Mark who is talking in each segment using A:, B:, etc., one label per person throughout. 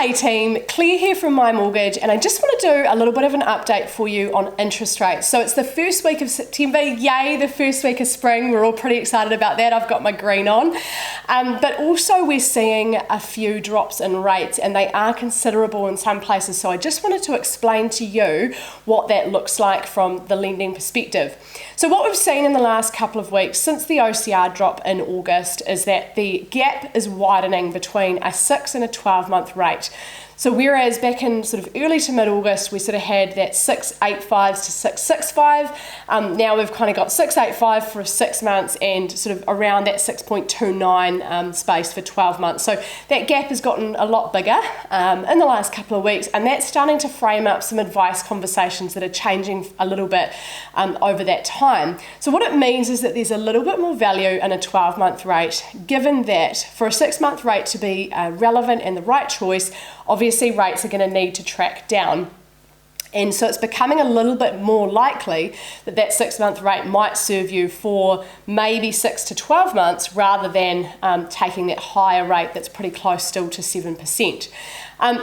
A: Hey team, Claire here from My Mortgage, and I just want to do a little bit of an update for you on interest rates. So it's the first week of September, yay, the first week of spring. We're all pretty excited about that. I've got my green on. But also we're seeing a few drops in rates, and they are considerable in some places. So I just wanted to explain to you what that looks like from the lending perspective. So what we've seen in the last couple of weeks since the OCR drop in August is that the gap is widening between a 6 and a 12-month rate. So whereas back in sort of early to mid-August we sort of had that 685s to 665, now we've kind of got 685 for 6 months and sort of around that 6.29 space for 12 months. So that gap has gotten a lot bigger in the last couple of weeks, and that's starting to frame up some advice conversations that are changing a little bit over that time. So what it means is that there's a little bit more value in a 12-month rate, given that for a 6-month rate to be relevant and the right choice, obviously rates are going to need to track down. And so it's becoming a little bit more likely that that 6-month rate might serve you for maybe 6 to 12 months rather than taking that higher rate that's pretty close still to 7%.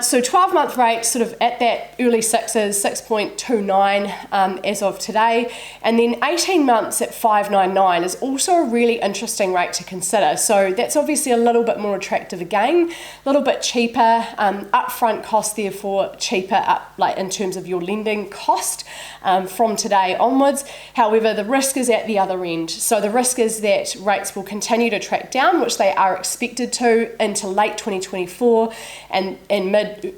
A: So 12-month rate sort of at that early sixes, 6.29 as of today, and then 18 months at 599 is also a really interesting rate to consider. So that's obviously a little bit more attractive again, a little bit cheaper, upfront cost therefore cheaper like in terms of your lending cost from today onwards. However, the risk is at the other end. So the risk is that rates will continue to track down, which they are expected to into late 2024 and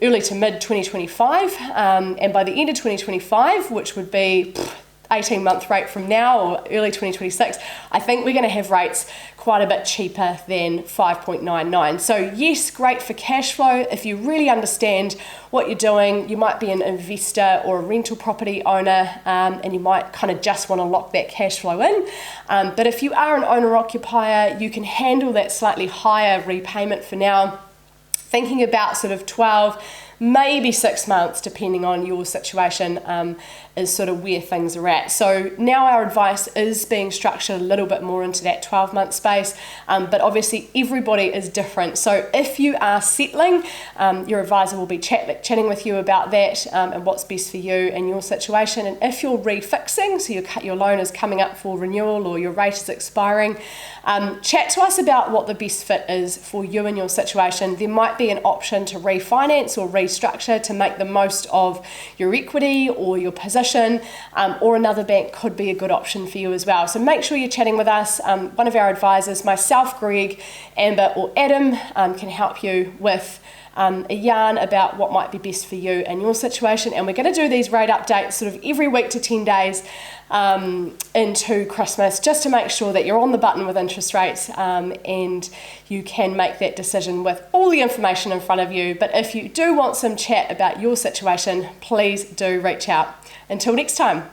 A: early to mid 2025, and by the end of 2025, which would be 18-month rate from now or early 2026, I think we're going to have rates quite a bit cheaper than 5.99. So yes, great for cash flow. If you really understand what you're doing, you might be an investor or a rental property owner, and you might kind of just want to lock that cash flow in. But if you are an owner-occupier, you can handle that slightly higher repayment for now, thinking about sort of 12, maybe 6 months, depending on your situation, is sort of where things are at. So now our advice is being structured a little bit more into that 12-month space, but obviously everybody is different. So if you are settling, your advisor will be chatting with you about that and what's best for you and your situation. And if you're refixing, so your loan is coming up for renewal or your rate is expiring, chat to us about what the best fit is for you and your situation. There might be an option to refinance or restructure to make the most of your equity or your position, or another bank could be a good option for you as well. So make sure you're chatting with us. One of our advisors, myself, Greg, Amber or Adam, can help you with a yarn about what might be best for you and your situation. And we're going to do these rate updates sort of every week to 10 days into Christmas, just to make sure that you're on the button with interest rates and you can make that decision with all the information in front of you. But if you do want some chat about your situation, please do reach out. Until next time.